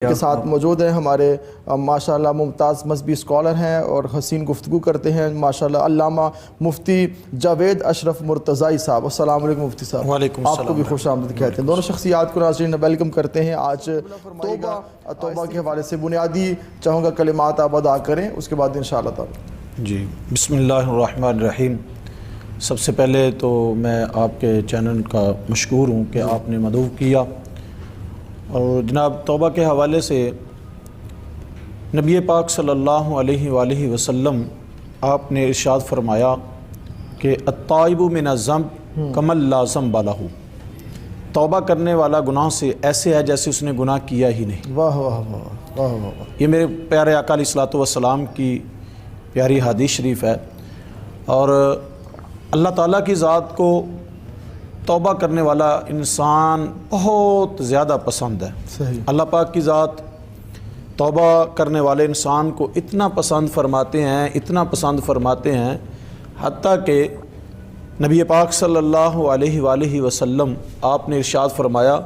کے ساتھ موجود ہیں ہمارے ماشاءاللہ ممتاز مذہبی اسکالر ہیں اور حسین گفتگو کرتے ہیں ماشاءاللہ علامہ مفتی جاوید اشرف مرتضائی صاحب۔ السلام علیکم مفتی صاحب۔ وعلیکم السلام۔ آپ کو بھی خوش آمدید کہتے ہیں۔ دونوں شخصیات کو ناظرین ویلکم کرتے ہیں۔ آج توبہ کے حوالے سے بنیادی چاہوں گا کلمات آپ ادا کریں، اس کے بعد انشاءاللہ تعالی۔ جی بسم اللہ الرحمن الرحیم۔ سب سے پہلے تو میں آپ کے چینل کا مشکور ہوں کہ آپ نے مدعو کیا، اور جناب توبہ کے حوالے سے نبی پاک صلی اللہ علیہ وآلہ وسلم آپ نے ارشاد فرمایا کہ التائب من الذنب کمن لا ذنب لہ، توبہ کرنے والا گناہ سے ایسے ہے جیسے اس نے گناہ کیا ہی نہیں۔ واہ واہ واہ واہ واہ۔ یہ میرے پیارے آقا علیہ الصلوۃ والسلام کی پیاری حدیث شریف ہے، اور اللہ تعالیٰ کی ذات کو توبہ کرنے والا انسان بہت زیادہ پسند ہے۔ صحیح۔ اللہ پاک کی ذات توبہ کرنے والے انسان کو اتنا پسند فرماتے ہیں، اتنا پسند فرماتے ہیں، حتیٰ کہ نبی پاک صلی اللہ علیہ وآلہ وسلم آپ نے ارشاد فرمایا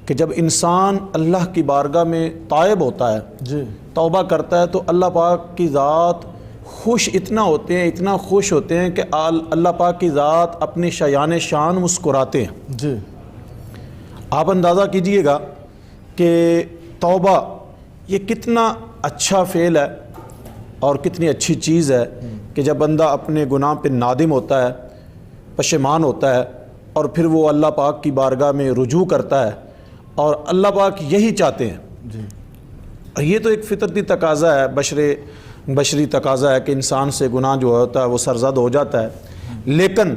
کہ جب انسان اللہ کی بارگاہ میں تائب ہوتا ہے، جی، توبہ کرتا ہے، تو اللہ پاک کی ذات خوش اتنا ہوتے ہیں، اتنا خوش ہوتے ہیں کہ اللہ پاک کی ذات اپنی شایان شان مسکراتے ہیں۔ جی، آپ اندازہ کیجئے گا کہ توبہ یہ کتنا اچھا فعل ہے اور کتنی اچھی چیز ہے کہ جب بندہ اپنے گناہ پہ نادم ہوتا ہے، پشیمان ہوتا ہے، اور پھر وہ اللہ پاک کی بارگاہ میں رجوع کرتا ہے، اور اللہ پاک یہی چاہتے ہیں۔ جی، اور یہ تو ایک فطرتی تقاضا ہے، بشری تقاضا ہے کہ انسان سے گناہ جو ہوتا ہے وہ سرزد ہو جاتا ہے، لیکن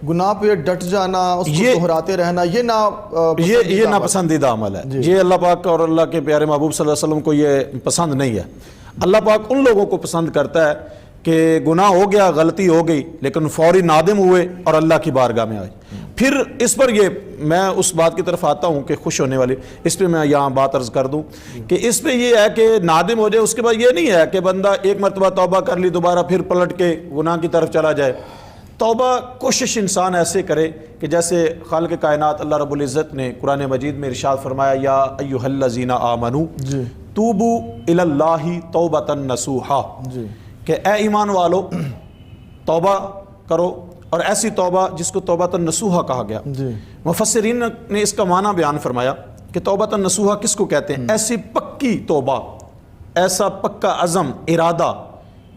گناہ پہ ڈٹ جانا، اس کو دہراتے رہنا، یہ ناپسندیدہ عمل ہے۔ یہ اللہ پاک اور اللہ کے پیارے محبوب صلی اللہ علیہ وسلم کو یہ پسند نہیں ہے۔ اللہ پاک ان لوگوں کو پسند کرتا ہے کہ گناہ ہو گیا، غلطی ہو گئی، لیکن فوری نادم ہوئے اور اللہ کی بارگاہ میں آئے۔ پھر اس پر یہ میں اس بات کی طرف آتا ہوں کہ خوش ہونے والی، اس پہ میں یہاں بات عرض کر دوں کہ اس پہ یہ ہے کہ نادم ہو جائے، اس کے بعد یہ نہیں ہے کہ بندہ ایک مرتبہ توبہ کر لی دوبارہ پھر پلٹ کے گناہ کی طرف چلا جائے۔ توبہ کوشش انسان ایسے کرے کہ جیسے خالق کائنات اللہ رب العزت نے قرآن مجید میں ارشاد فرمایا، یا ایھا الذین آمنوا توبوا الی اللہ توبۃ نصوحا، کہ اے ایمان والو توبہ کرو، اور ایسی توبہ جس کو توبۃ نصوحا کہا گیا۔ مفسرین نے اس کا معنی بیان فرمایا کہ توبۃ نصوحا کس کو کہتے ہیں؟ ایسی پکی توبہ، ایسا پکا عزم، ارادہ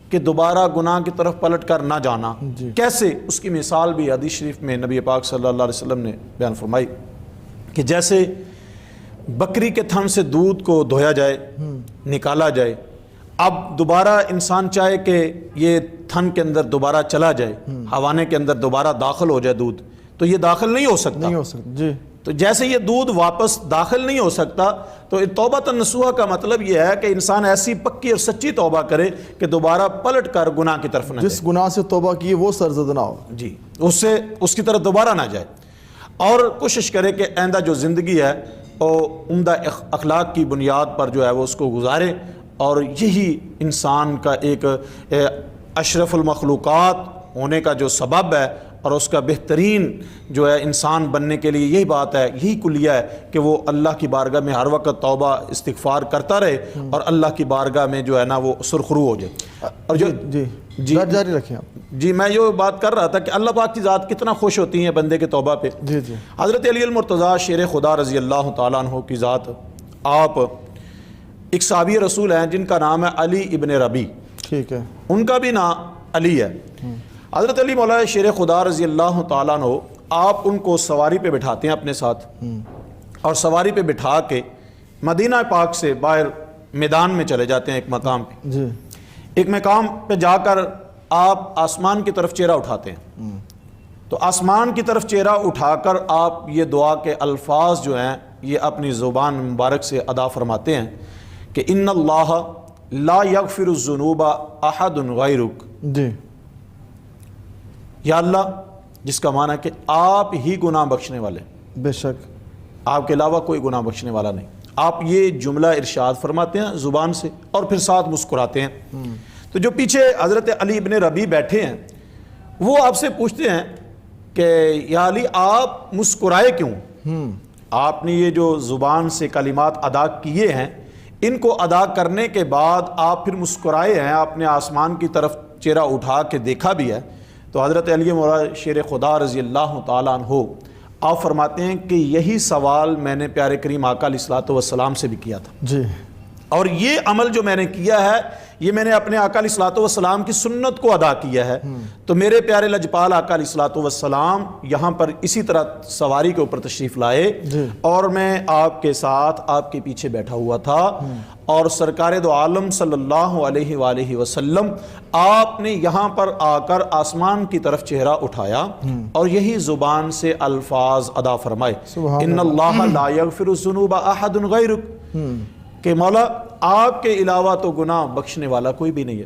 کہ دوبارہ گناہ کی طرف پلٹ کر نہ جانا۔ کیسے؟ اس کی مثال بھی حدیث شریف میں نبی پاک صلی اللہ علیہ وسلم نے بیان فرمائی کہ جیسے بکری کے تھن سے دودھ کو دھویا جائے، نکالا جائے، اب دوبارہ انسان چاہے کہ یہ تھن کے اندر دوبارہ چلا جائے، حوانے کے اندر دوبارہ داخل ہو جائے دودھ، تو یہ داخل نہیں ہو سکتا۔ جی، تو جیسے یہ دودھ واپس داخل نہیں ہو سکتا، تو توبۃ نصوحا کا مطلب یہ ہے کہ انسان ایسی پکی اور سچی توبہ کرے کہ دوبارہ پلٹ کر گناہ کی طرف نہ جائے، جس گناہ سے توبہ کی وہ سرزد نہ ہو، جی اس کی طرف دوبارہ نہ جائے، اور کوشش کرے کہ آئندہ جو زندگی ہے وہ عمدہ اخلاق کی بنیاد پر جو ہے وہ اس کو گزارے، اور یہی انسان کا ایک اشرف المخلوقات ہونے کا جو سبب ہے، اور اس کا بہترین جو ہے انسان بننے کے لیے یہی بات ہے، یہی کلیہ ہے کہ وہ اللہ کی بارگاہ میں ہر وقت توبہ استغفار کرتا رہے، اور اللہ کی بارگاہ میں جو ہے نا وہ سرخرو ہو جائے۔ اور جی جاری رکھیں آپ۔ جی میں یہ بات کر رہا تھا کہ اللہ پاک کی ذات کتنا خوش ہوتی ہیں بندے کے توبہ پہ۔ جی جی، حضرت علی المرتضیٰ شیر خدا رضی اللہ تعالیٰ عنہ کی ذات، آپ ایک صحابی رسول ہیں جن کا نام ہے علی ابن ربی، ٹھیک ہے، ان کا بھی نام علی ہے۔ حضرت علی مولا شیر خدا رضی اللہ تعالیٰ عنہ، آپ ان کو سواری پہ بٹھاتے ہیں اپنے ساتھ، اور سواری پہ بٹھا کے مدینہ پاک سے باہر میدان میں چلے جاتے ہیں ایک مقام پہ۔ جی، ایک مقام پہ جا کر آپ آسمان کی طرف چہرہ اٹھاتے ہیں، تو آسمان کی طرف چہرہ اٹھا کر آپ یہ دعا کے الفاظ جو ہیں یہ اپنی زبان مبارک سے ادا فرماتے ہیں کہ ان اللہ لا یغفر الذنوب احد غیرک، جی، یا اللہ، جس کا معنی ہے کہ آپ ہی گناہ بخشنے والے، بے شک آپ کے علاوہ کوئی گناہ بخشنے والا نہیں۔ آپ یہ جملہ ارشاد فرماتے ہیں زبان سے، اور پھر ساتھ مسکراتے ہیں۔ تو جو پیچھے حضرت علی ابن ربی بیٹھے ہیں وہ آپ سے پوچھتے ہیں کہ یا علی آپ مسکرائے کیوں؟ آپ نے یہ جو زبان سے کلمات ادا کیے ہیں ان کو ادا کرنے کے بعد آپ پھر مسکرائے ہیں، آپ نے آسمان کی طرف چہرہ اٹھا کے دیکھا بھی ہے، تو حضرت علی مولا شیر خدا رضی اللہ تعالیٰ عنہ آپ فرماتے ہیں کہ یہی سوال میں نے پیارے کریم آقا علیہ الصلوۃ والسلام سے بھی کیا تھا، جی، اور یہ عمل جو میں نے کیا ہے یہ میں نے اپنے آقا علیہ الصلوۃ والسلام کی سنت کو ادا کیا ہے۔ تو میرے پیارے لجپال آقا علیہ الصلوۃ والسلام یہاں پر اسی طرح سواری کے اوپر تشریف لائے اور میں آپ کے ساتھ آپ کے پیچھے بیٹھا ہوا تھا، اور سرکار دو عالم صلی اللہ علیہ وآلہ وسلم آپ نے یہاں پر آ کر آسمان کی طرف چہرہ اٹھایا اور یہی زبان سے الفاظ ادا فرمائے، ان اللہ لا یغفر الذنوب احد غیرک، کہ مولا آپ کے علاوہ تو گناہ بخشنے والا کوئی بھی نہیں ہے۔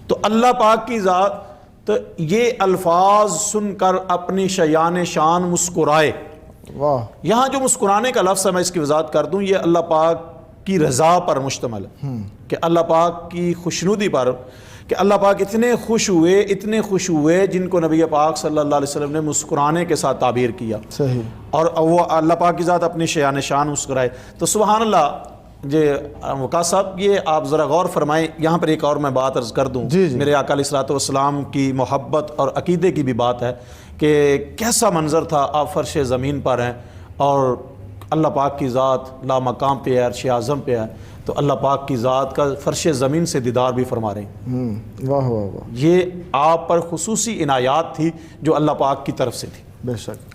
تو اللہ پاک کی ذات تو یہ الفاظ سن کر اپنی شیان شان مسکرائے۔ واہ، یہاں جو مسکرانے کا لفظ ہے میں اس کی وضاحت کر دوں، یہ اللہ پاک کی رضا پر مشتمل ہے، کہ اللہ پاک کی خوشنودی پر، کہ اللہ پاک اتنے خوش ہوئے جن کو نبی پاک صلی اللہ علیہ وسلم نے مسکرانے کے ساتھ تعبیر کیا، صحیح، اور وہ اللہ پاک کی ذات اپنی شیان شان مسکرائے۔ تو سبحان اللہ جی وقاص صاحب، یہ آپ ذرا غور فرمائیں، یہاں پر ایک اور میں بات عرض کر دوں، میرے آقا علیہ الصلوۃ والسلام کی محبت اور عقیدے کی بھی بات ہے کہ کیسا منظر تھا، آپ فرش زمین پر ہیں اور اللہ پاک کی ذات لا مقام پہ ہے، عرش اعظم پہ ہے، تو اللہ پاک کی ذات کا فرش زمین سے دیدار بھی فرما رہے ہیں۔ واہ واہ واہ، یہ آپ پر خصوصی عنایات تھی جو اللہ پاک کی طرف سے تھی۔ بے شک۔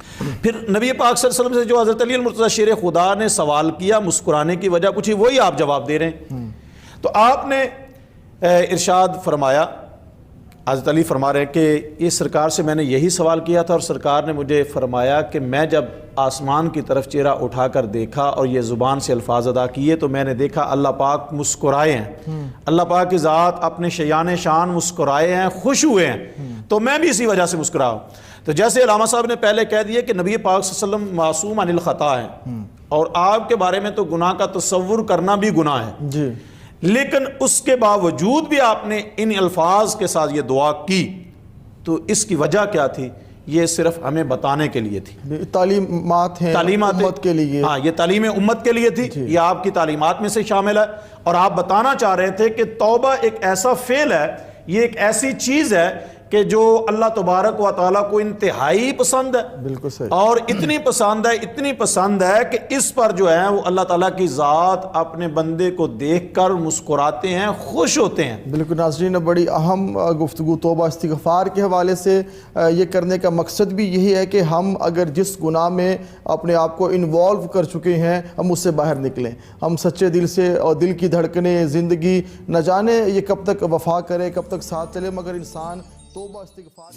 پھر نبی پاک صلی اللہ علیہ وسلم سے جو حضرت علی المرتضیٰ شیر خدا نے سوال کیا، مسکرانے کی وجہ پوچھی، وہی آپ جواب دے رہے ہیں۔ تو آپ نے ارشاد فرمایا، حضرت علی فرما رہے ہیں کہ یہ سرکار سے میں نے یہی سوال کیا تھا، اور سرکار نے مجھے فرمایا کہ میں جب آسمان کی طرف چہرہ اٹھا کر دیکھا اور یہ زبان سے الفاظ ادا کیے تو میں نے دیکھا اللہ پاک مسکرائے ہیں، اللہ پاک کی ذات اپنے شیان شان مسکرائے ہیں، خوش ہوئے ہیں، تو میں بھی اسی وجہ سے مسکرا ہوں۔ تو جیسے علامہ صاحب نے پہلے کہہ دیا کہ نبی پاک صلی اللہ علیہ وسلم معصوم عن الخطا ہیں، اور آپ کے بارے میں تو گناہ کا تصور کرنا بھی گناہ ہے، جی، لیکن اس کے باوجود بھی آپ نے ان الفاظ کے ساتھ یہ دعا کی، تو اس کی وجہ کیا تھی؟ یہ صرف ہمیں بتانے کے لیے تھی، تعلیمات ہیں امت کے لیے، ہاں یہ تعلیم امت کے لیے تھی، یہ آپ کی تعلیمات میں سے شامل ہے، اور آپ بتانا چاہ رہے تھے کہ توبہ ایک ایسا فعل ہے، یہ ایک ایسی چیز ہے کہ جو اللہ تبارک و تعالیٰ کو انتہائی پسند ہے، بالکل صحیح، اور اتنی پسند ہے کہ اس پر جو ہے وہ اللہ تعالیٰ کی ذات اپنے بندے کو دیکھ کر مسکراتے ہیں، خوش ہوتے ہیں۔ بالکل ناظرین، بڑی اہم گفتگو توبہ استغفار کے حوالے سے یہ کرنے کا مقصد بھی یہی ہے کہ ہم اگر جس گناہ میں اپنے آپ کو انوالو کر چکے ہیں ہم اس سے باہر نکلیں، ہم سچے دل سے، اور دل کی دھڑکنیں زندگی نہ جانے یہ کب تک وفا کرے، کب تک ساتھ چلے، مگر انسان توبہ استغفار۔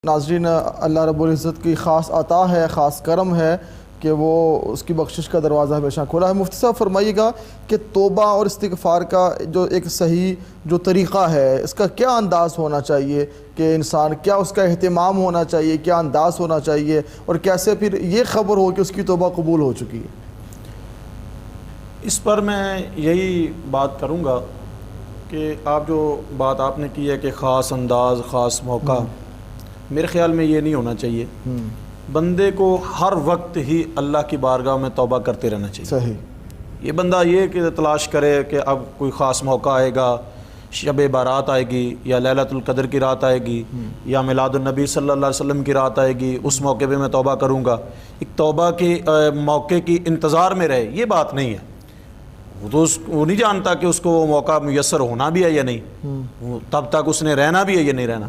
ناظرین، اللہ رب العزت کی خاص عطا ہے، خاص کرم ہے کہ وہ اس کی بخشش کا دروازہ ہمیشہ کھلا ہے۔ مفتی صاحب فرمائیے گا کہ توبہ اور استغفار کا جو ایک صحیح جو طریقہ ہے، اس کا کیا انداز ہونا چاہیے کہ انسان کیا اس کا اہتمام ہونا چاہیے، کیا انداز ہونا چاہیے، اور کیسے پھر یہ خبر ہو کہ اس کی توبہ قبول ہو چکی ہے؟ اس پر میں یہی بات کروں گا کہ آپ جو بات آپ نے کی ہے کہ خاص انداز، خاص موقع، میرے خیال میں یہ نہیں ہونا چاہیے۔ بندے کو ہر وقت ہی اللہ کی بارگاہ میں توبہ کرتے رہنا چاہیے۔ صحیح، یہ بندہ یہ کہ تلاش کرے کہ اب کوئی خاص موقع آئے گا، شب بارات آئے گی، یا لیلۃ القدر کی رات آئے گی، یا میلاد النبی صلی اللہ علیہ وسلم کی رات آئے گی، اس موقع پہ میں توبہ کروں گا، ایک توبہ کے موقع کی انتظار میں رہے، یہ بات نہیں ہے۔ وہ نہیں جانتا کہ اس کو وہ موقع میسر ہونا بھی ہے یا نہیں، تب تک اس نے رہنا بھی ہے یا نہیں رہنا۔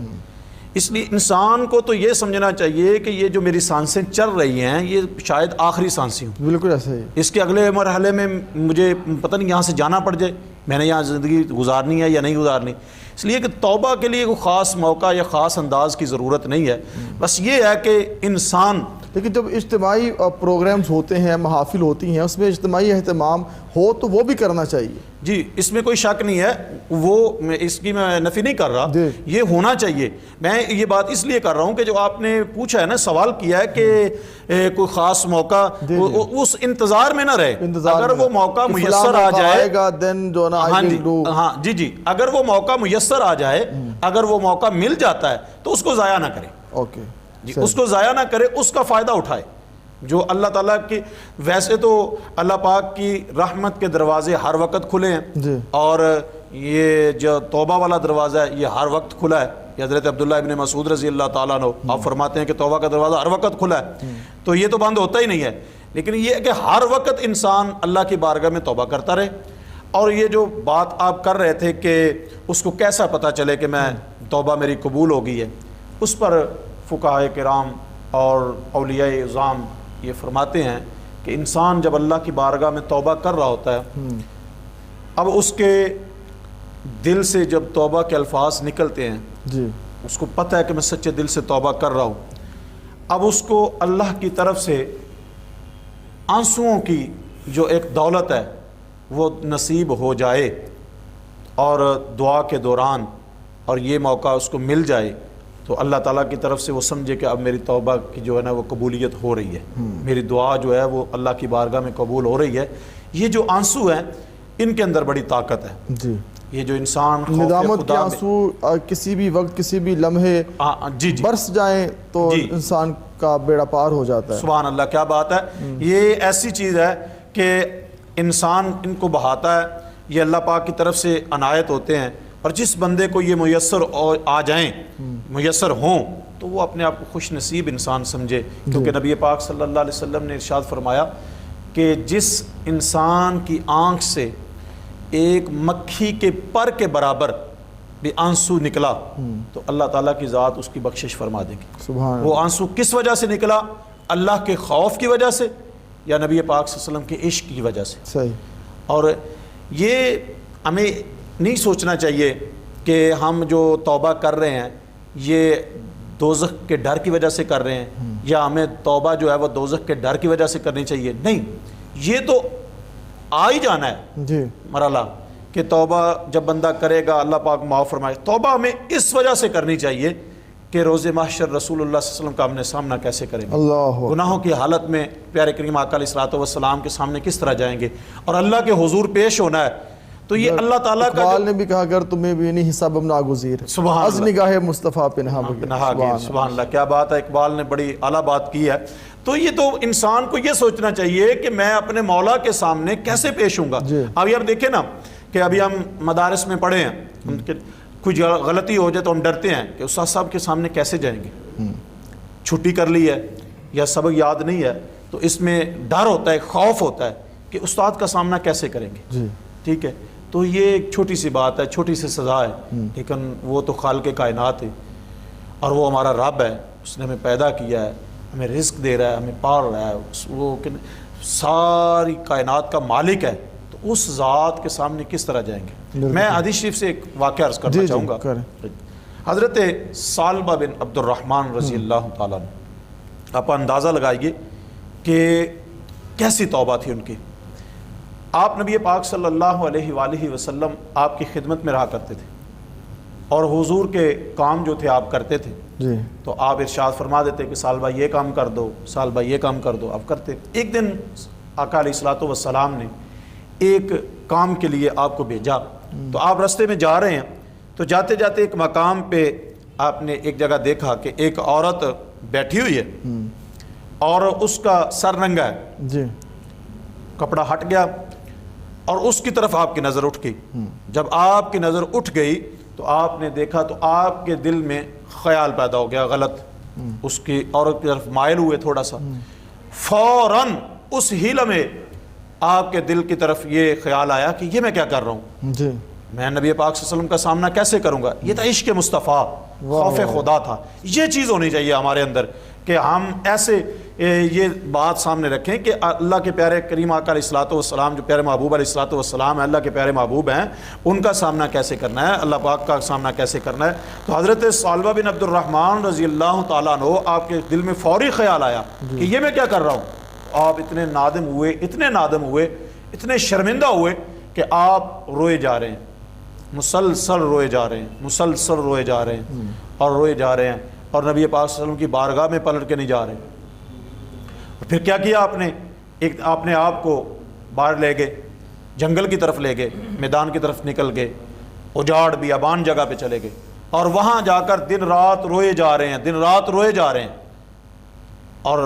اس لیے انسان کو تو یہ سمجھنا چاہیے کہ یہ جو میری سانسیں چل رہی ہیں یہ شاید آخری سانسیں ہوں، بالکل ایسا ہی، اس کے اگلے مرحلے میں مجھے پتہ نہیں یہاں سے جانا پڑ جائے، میں نے یہاں زندگی گزارنی ہے یا نہیں گزارنی۔ اس لیے کہ توبہ کے لیے کوئی خاص موقع یا خاص انداز کی ضرورت نہیں ہے، بس یہ ہے کہ انسان لیکن جب اجتماعی پروگرامز ہوتے ہیں، محافل ہوتی ہیں، اس میں اجتماعی اہتمام ہو تو وہ بھی کرنا چاہیے. جی اس میں کوئی شک نہیں ہے، وہ اس کی میں نفی نہیں کر رہا، یہ ہونا چاہیے. میں یہ بات اس لیے کر رہا ہوں کہ جو آپ نے پوچھا ہے نا، سوال کیا ہے کہ کوئی خاص موقع، اس انتظار میں نہ رہے. اگر وہ موقع میسر آ جائے گا دین جو نا ہاں جی اگر وہ موقع میسر آ جائے، اگر وہ موقع مل جاتا ہے تو اس کو ضائع نہ کرے. اوکے جی اس کو ضائع نہ کرے، اس کا فائدہ اٹھائے. جو اللہ تعالیٰ کی، ویسے تو اللہ پاک کی رحمت کے دروازے ہر وقت کھلے ہیں، اور یہ جو توبہ والا دروازہ ہے یہ ہر وقت کھلا ہے. حضرت عبداللہ ابن مسعود رضی اللہ تعالیٰ عنہ آپ فرماتے ہیں کہ توبہ کا دروازہ ہر وقت کھلا ہے، تو یہ تو بند ہوتا ہی نہیں ہے. لیکن یہ ہے کہ ہر وقت انسان اللہ کی بارگاہ میں توبہ کرتا رہے. اور یہ جو بات آپ کر رہے تھے کہ اس کو کیسا پتہ چلے کہ میں توبہ میری قبول ہو گئی ہے، اس پر فقہاء کرام اور اولیاء اعظام یہ فرماتے ہیں کہ انسان جب اللہ کی بارگاہ میں توبہ کر رہا ہوتا ہے، اب اس کے دل سے جب توبہ کے الفاظ نکلتے ہیں، اس کو پتہ ہے کہ میں سچے دل سے توبہ کر رہا ہوں. اب اس کو اللہ کی طرف سے آنسوؤں کی جو ایک دولت ہے وہ نصیب ہو جائے، اور دعا کے دوران اور یہ موقع اس کو مل جائے، تو اللہ تعالیٰ کی طرف سے وہ سمجھے کہ اب میری توبہ کی جو ہے نا وہ قبولیت ہو رہی ہے، میری دعا جو ہے وہ اللہ کی بارگاہ میں قبول ہو رہی ہے. یہ جو آنسو ہیں ان کے اندر بڑی طاقت ہے. جی یہ جو انسان ندامت کے آنسو کسی بھی وقت کسی بھی لمحے برس جائیں تو انسان کا بیڑا پار ہو جاتا ہے. سبحان اللہ، کیا بات ہے. یہ ایسی چیز ہے کہ انسان ان کو بہاتا ہے، یہ اللہ پاک کی طرف سے عنایت ہوتے ہیں. اور جس بندے کو یہ میسر آ جائیں، میسر ہوں، تو وہ اپنے آپ کو خوش نصیب انسان سمجھے. کیونکہ نبی پاک صلی اللہ علیہ وسلم نے ارشاد فرمایا کہ جس انسان کی آنکھ سے ایک مکھی کے پر کے برابر بھی آنسو نکلا تو اللہ تعالیٰ کی ذات اس کی بخشش فرما دے گی. سبحان وہ آنسو کس وجہ سے نکلا؟ اللہ کے خوف کی وجہ سے یا نبی پاک صلی اللہ علیہ وسلم کے عشق کی وجہ سے. صحیح. اور یہ ہمیں نہیں سوچنا چاہیے کہ ہم جو توبہ کر رہے ہیں یہ دوزخ کے ڈر کی وجہ سے کر رہے ہیں، یا ہمیں توبہ جو ہے وہ دوزخ کے ڈر کی وجہ سے کرنی چاہیے. نہیں، یہ تو آ ہی جانا ہے جی مرحلہ کہ توبہ جب بندہ کرے گا اللہ پاک معاف فرمائے. توبہ ہمیں اس وجہ سے کرنی چاہیے کہ روز محشر رسول اللہ صلی اللہ علیہ وسلم کا ہم نے سامنا کیسے کریں گے. گناہوں کی حالت میں پیارے کریم آقا علیہ الصلوۃ والسلام کے سامنے کس طرح جائیں گے، اور اللہ کے حضور پیش ہونا ہے. تو یہ اللہ تعالیٰ کا اقبال نے بھی کہا اگر تمہیں بھی نہیں حساب ناگزیر از نگاہ مصطفیٰ پہ نہا گیا. سبحان اللہ، کیا بات ہے. اقبال نے بڑی اعلیٰ بات کی ہے. تو یہ تو انسان کو یہ سوچنا چاہیے کہ میں اپنے مولا کے سامنے کیسے پیش ہوں گا. ابھی آپ دیکھیں نا کہ ابھی ہم مدارس میں پڑھے ہیں، کچھ غلطی ہو جائے تو ہم ڈرتے ہیں کہ استاد صاحب کے سامنے کیسے جائیں گے. چھٹی کر لی ہے یا سبق یاد نہیں ہے تو اس میں ڈر ہوتا ہے، خوف ہوتا ہے کہ استاد کا سامنا کیسے کریں گے. ٹھیک ہے، تو یہ ایک چھوٹی سی بات ہے، چھوٹی سی سزا ہے، لیکن وہ تو خالق کائنات ہے اور وہ ہمارا رب ہے. اس نے ہمیں پیدا کیا ہے، ہمیں رزق دے رہا ہے، ہمیں پال رہا ہے، وہ ساری کائنات کا مالک ہے. تو اس ذات کے سامنے کس طرح جائیں گے. میں حدیث شریف سے ایک واقعہ عرض کرنا چاہوں گا. حضرت ثعلبہ بن عبد الرحمن رضی اللہ تعالیٰ عنہ، آپ اندازہ لگائیے کہ کیسی توبہ تھی ان کی. آپ نبی پاک صلی اللہ علیہ وآلہ وسلم آپ کی خدمت میں رہا کرتے تھے اور حضور کے کام جو تھے آپ کرتے تھے. تو آپ ارشاد فرما دیتے کہ ثعلبہ یہ کام کر دو، ثعلبہ یہ کام کر دو، آپ کرتے. ایک دن آقا علیہ الصلوۃ والسلام نے ایک کام کے لیے آپ کو بھیجا. تو آپ راستے میں جا رہے ہیں، تو جاتے جاتے ایک مقام پہ آپ نے ایک جگہ دیکھا کہ ایک عورت بیٹھی ہوئی ہے اور اس کا سر ننگا ہے. کپڑا ہٹ گیا اور اس کی طرف آپ کی نظر اٹھ گئی. جب آپ کی نظر اٹھ گئی تو آپ نے دیکھا تو آپ کے دل میں خیال پیدا ہو گیا غلط، اس کی عورت کی طرف مائل ہوئے تھوڑا سا. فوراً اس ہی لمحے آپ کے دل کی طرف یہ خیال آیا کہ یہ میں کیا کر رہا ہوں، میں نبی پاک صلی اللہ علیہ وسلم کا سامنا کیسے کروں گا. یہ تھا عشق مصطفیٰ، خوف خدا تھا. یہ چیز ہونی چاہیے ہمارے اندر کہ ہم ایسے یہ بات سامنے رکھیں کہ اللہ کے پیارے کریم آقا علیہ الصلوۃ والسلام جو پیارے محبوب علیہ الصلوۃ والسلام ہیں، اللہ کے پیارے محبوب ہیں، ان کا سامنا کیسے کرنا ہے، اللہ پاک کا سامنا کیسے کرنا ہے۔ تو حضرت ثعلبہ بن عبد الرحمن رضی اللہ تعالیٰ عنہ، آپ کے دل میں فوری خیال آیا کہ یہ میں کیا کر رہا ہوں۔ آپ اتنے نادم ہوئے، اتنے شرمندہ ہوئے کہ آپ روئے جا رہے ہیں، مسلسل روئے جا رہے ہیں اور روئے جا رہے ہیں، اور نبی پاک صلی اللہ علیہ وسلم کی بارگاہ میں پلٹ کے نہیں جا رہے۔ پھر کیا کیا آپ نے؟ آپ نے آپ کو باہر لے گئے، جنگل کی طرف لے گئے، میدان کی طرف نکل گئے، اجاڑ بیابان جگہ پہ چلے گئے، اور وہاں جا کر دن رات روئے جا رہے ہیں، اور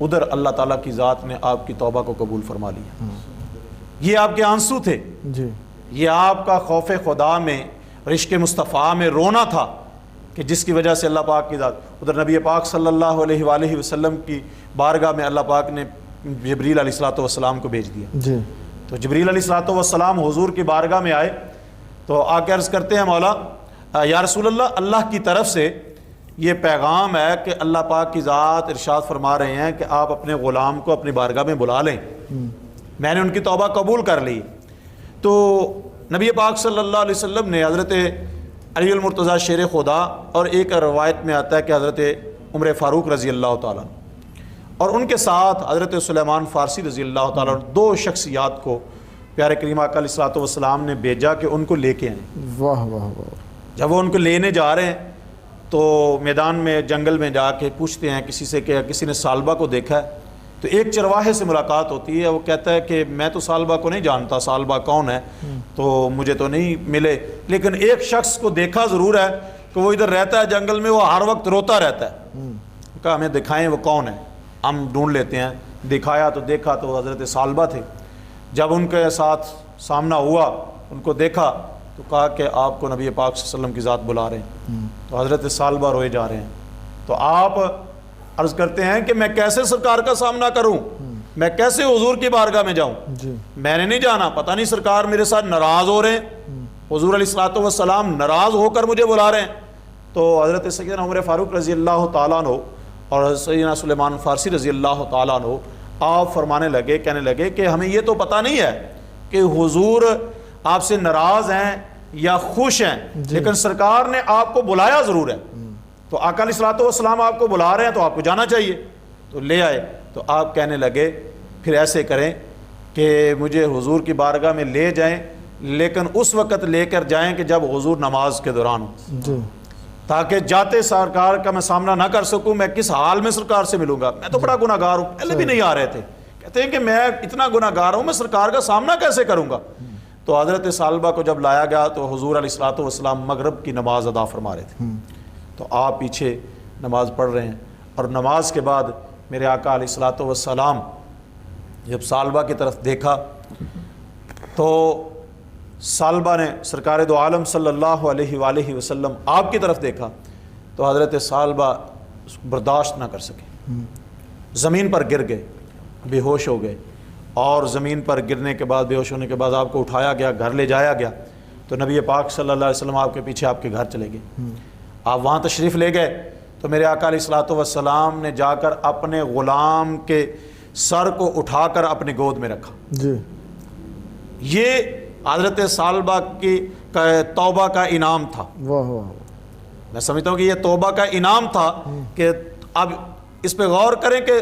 ادھر اللہ تعالیٰ کی ذات نے آپ کی توبہ کو قبول فرما لیا۔ یہ آپ کے آنسو تھے، یہ آپ کا خوف خدا میں، عشق مصطفیٰ میں رونا تھا کہ جس کی وجہ سے اللہ پاک کی ذات، ادھر نبی پاک صلی اللہ علیہ وآلہ وسلم کی بارگاہ میں اللہ پاک نے جبریل علیہ الصلوۃ والسلام کو بھیج دیا۔ تو جبریل علیہ الصلوۃ والسلام حضور کی بارگاہ میں آئے تو آ کے عرض کرتے ہیں، مولا یا رسول اللہ، اللہ کی طرف سے یہ پیغام ہے کہ اللہ پاک کی ذات ارشاد فرما رہے ہیں کہ آپ اپنے غلام کو اپنی بارگاہ میں بلا لیں، میں نے ان کی توبہ قبول کر لی۔ تو نبی پاک صلی اللہ علیہ وسلم نے حضرت علی المرتضیٰ شیر خدا، اور ایک روایت میں آتا ہے کہ حضرت عمر فاروق رضی اللہ تعالیٰ اور ان کے ساتھ حضرت سلیمان فارسی رضی اللہ تعالیٰ، دو شخصیات کو پیارے کریم آقا علیہ الصلوۃ والسلام نے بھیجا کہ ان کو لے کے آئیں۔ واہ واہ واہ۔ جب وہ ان کو لینے جا رہے ہیں تو میدان میں، جنگل میں جا کے پوچھتے ہیں کسی سے کہ کسی نے ثعلبہ کو دیکھا ہے؟ تو ایک چرواہے سے ملاقات ہوتی ہے، وہ کہتا ہے کہ میں تو ثعلبہ کو نہیں جانتا، ثعلبہ کون ہے تو مجھے تو نہیں ملے، لیکن ایک شخص کو دیکھا ضرور ہے کہ وہ ادھر رہتا ہے جنگل میں، وہ ہر وقت روتا رہتا ہے۔ کہا ہمیں دکھائیں وہ کون ہے، ہم ڈھونڈ لیتے ہیں۔ دکھایا تو دیکھا تو حضرت ثعلبہ تھے۔ جب ان کے ساتھ سامنا ہوا، ان کو دیکھا تو کہا کہ آپ کو نبی پاک صلی اللہ علیہ وسلم کی ذات بلا رہے ہیں۔ تو حضرت ثعلبہ روئے جا رہے ہیں۔ تو آپ عرض کرتے ہیں کہ میں کیسے سرکار کا سامنا کروں، میں کیسے حضور کی بارگاہ میں جاؤں؟ میں نے نہیں جانا، پتہ نہیں سرکار میرے ساتھ ناراض ہو رہے ہیں، حضور علیہ الصلوۃ والسلام ناراض ہو کر مجھے بلا رہے ہیں۔ تو حضرت سیدنا عمر فاروق رضی اللہ تعالیٰ عنہ اور حضرت سیدنا سلیمان فارسی رضی اللہ تعالیٰ عنہ آپ فرمانے لگے، کہنے لگے کہ ہمیں یہ تو پتہ نہیں ہے کہ حضور آپ سے ناراض ہیں یا خوش ہیں، لیکن سرکار نے آپ کو بلایا ضرور ہے، تو آقا علیہ الصلوۃ والسلام آپ کو بلا رہے ہیں تو آپ کو جانا چاہیے۔ تو لے آئے۔ تو آپ کہنے لگے پھر ایسے کریں کہ مجھے حضور کی بارگاہ میں لے جائیں، لیکن اس وقت لے کر جائیں کہ جب حضور نماز کے دوران ہو، تاکہ جاتے سرکار کا میں سامنا نہ کر سکوں، میں کس حال میں سرکار سے ملوں گا، میں تو بڑا گناہ گار ہوں۔ پہلے بھی نہیں آ رہے تھے، کہتے ہیں کہ میں اتنا گناہ گار ہوں، میں سرکار کا سامنا کیسے کروں گا۔ تو حضرت ثعلبہ کو جب لایا گیا تو حضور علیہ الصلوۃ والسلام مغرب کی نماز ادا فرما رہے تھے۔ تو آپ پیچھے نماز پڑھ رہے ہیں، اور نماز کے بعد میرے آقا علیہ الصلوۃ والسلام جب ثعلبہ کی طرف دیکھا تو ثعلبہ نے سرکار دو عالم صلی اللہ علیہ وآلہ وسلم آپ کی طرف دیکھا تو حضرت ثعلبہ برداشت نہ کر سکے، زمین پر گر گئے، بے ہوش ہو گئے، اور زمین پر گرنے کے بعد، بے ہوش ہونے کے بعد آپ کو اٹھایا گیا، گھر لے جایا گیا۔ تو نبی پاک صلی اللہ علیہ وسلم آپ کے پیچھے آپ کے گھر چلے گئے، آپ وہاں تشریف لے گئے۔ تو میرے آقا علیہ الصلوۃ والسلام نے جا کر اپنے غلام کے سر کو اٹھا کر اپنی گود میں رکھا۔ یہ حضرت ثعلبہ کی توبہ کا انعام تھا۔ میں سمجھتا ہوں کہ یہ توبہ کا انعام تھا کہ اب اس پہ غور کریں کہ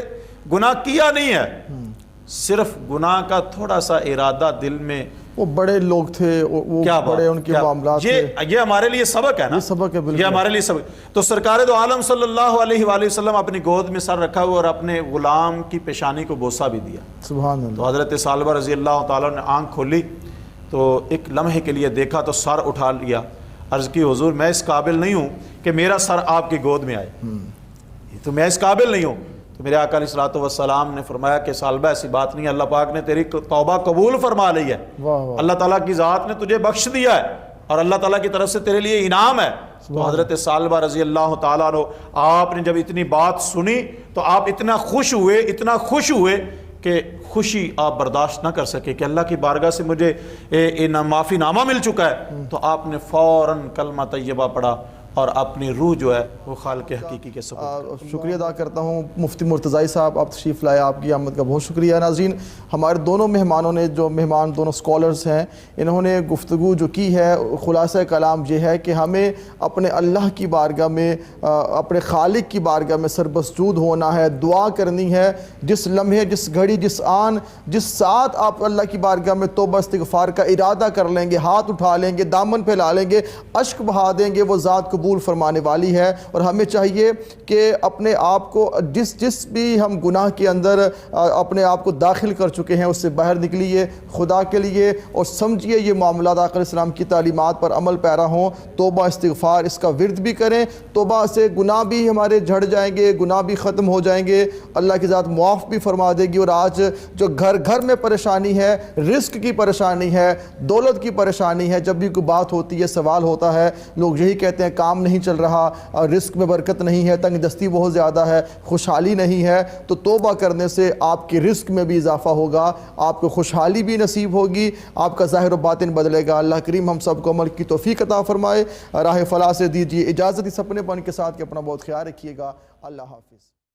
گناہ کیا نہیں ہے، صرف گناہ کا تھوڑا سا ارادہ دل میں، وہ بڑے لوگ تھے، وہ بڑے ان کے معاملات تھے، یہ ہمارے لیے سبق ہے نا، سبق ہے، یہ ہمارے لیے سبق۔ تو سرکار دو عالم صلی اللہ علیہ وآلہ وسلم اپنی گود میں سر رکھا ہوا اور اپنے غلام کی پیشانی کو بوسہ بھی دیا۔ سبحان اللہ۔ تو حضرت ثعلبہ رضی اللہ تعالیٰ نے آنکھ کھولی تو ایک لمحے کے لیے دیکھا تو سر اٹھا لیا، عرض کی حضور میں اس قابل نہیں ہوں کہ میرا سر آپ کی گود میں آئے، تو میں اس قابل نہیں ہوں۔ تو میرے آقا علیہ الصلوۃ والسلام نے فرمایا کہ ثعلبہ ایسی بات نہیں ہے، اللہ پاک نے تیری توبہ قبول فرما لی ہے، اللہ تعالیٰ کی ذات نے تجھے بخش دیا ہے، اور اللہ تعالیٰ کی طرف سے تیرے لیے انعام ہے۔ تو حضرت ثعلبہ رضی اللہ تعالیٰ عنہ آپ نے جب اتنی بات سنی تو آپ اتنا خوش ہوئے کہ خوشی آپ برداشت نہ کر سکے کہ اللہ کی بارگاہ سے مجھے معافی نامہ مل چکا ہے۔ تو آپ نے فوراً کلمہ طیبہ پڑھا اور اپنی روح جو ہے وہ خالق حقیقی کے سپرد۔ شکریہ ادا کرتا ہوں مفتی مرتضی صاحب، آپ تشریف لائے، آپ کی آمد کا بہت شکریہ۔ ناظرین، ہمارے دونوں مہمانوں نے، جو مہمان دونوں سکولرز ہیں، انہوں نے گفتگو جو کی ہے، خلاصہ کلام یہ ہے کہ ہمیں اپنے اللہ کی بارگاہ میں، اپنے خالق کی بارگاہ میں سربسجود ہونا ہے، دعا کرنی ہے۔ جس لمحے، جس گھڑی، جس آن، جس ساتھ آپ اللہ کی بارگاہ میں توبہ استغفار کا ارادہ کر لیں گے، ہاتھ اٹھا لیں گے، دامن پھیلا لیں گے، اشک بہا دیں گے، وہ ذات قبول فرمانے والی ہے۔ اور ہمیں چاہیے کہ اپنے آپ کو جس بھی ہم گناہ کے اندر اپنے آپ کو داخل کر چکے ہیں، اس سے باہر نکلیے خدا کے لیے، اور سمجھیے یہ معاملات آقا علیہ السلام کی تعلیمات پر عمل پیرا ہوں۔ توبہ استغفار اس کا ورد بھی کریں، توبہ سے گناہ بھی ہمارے جھڑ جائیں گے، گناہ بھی ختم ہو جائیں گے، اللہ کی ذات معاف بھی فرما دے گی۔ اور آج جو گھر میں پریشانی ہے، رزق کی پریشانی ہے، دولت کی پریشانی ہے، جب بھی کوئی بات ہوتی ہے، سوال ہوتا ہے، لوگ یہی کہتے ہیں کام نہیں چل رہا، رزق میں برکت نہیں ہے، تنگ دستی بہت زیادہ ہے، خوشحالی نہیں ہے۔ تو توبہ کرنے سے آپ کے رزق میں بھی اضافہ ہوگا، آپ کو خوشحالی بھی نصیب ہوگی، آپ کا ظاہر و باطن بدلے گا۔ اللہ کریم ہم سب کو عمل کی توفیق عطا فرمائے۔ راہ فلاح سے دیجیے اجازت، اس اپنے پن کے ساتھ کہ اپنا بہت خیال رکھیے گا۔ اللہ حافظ۔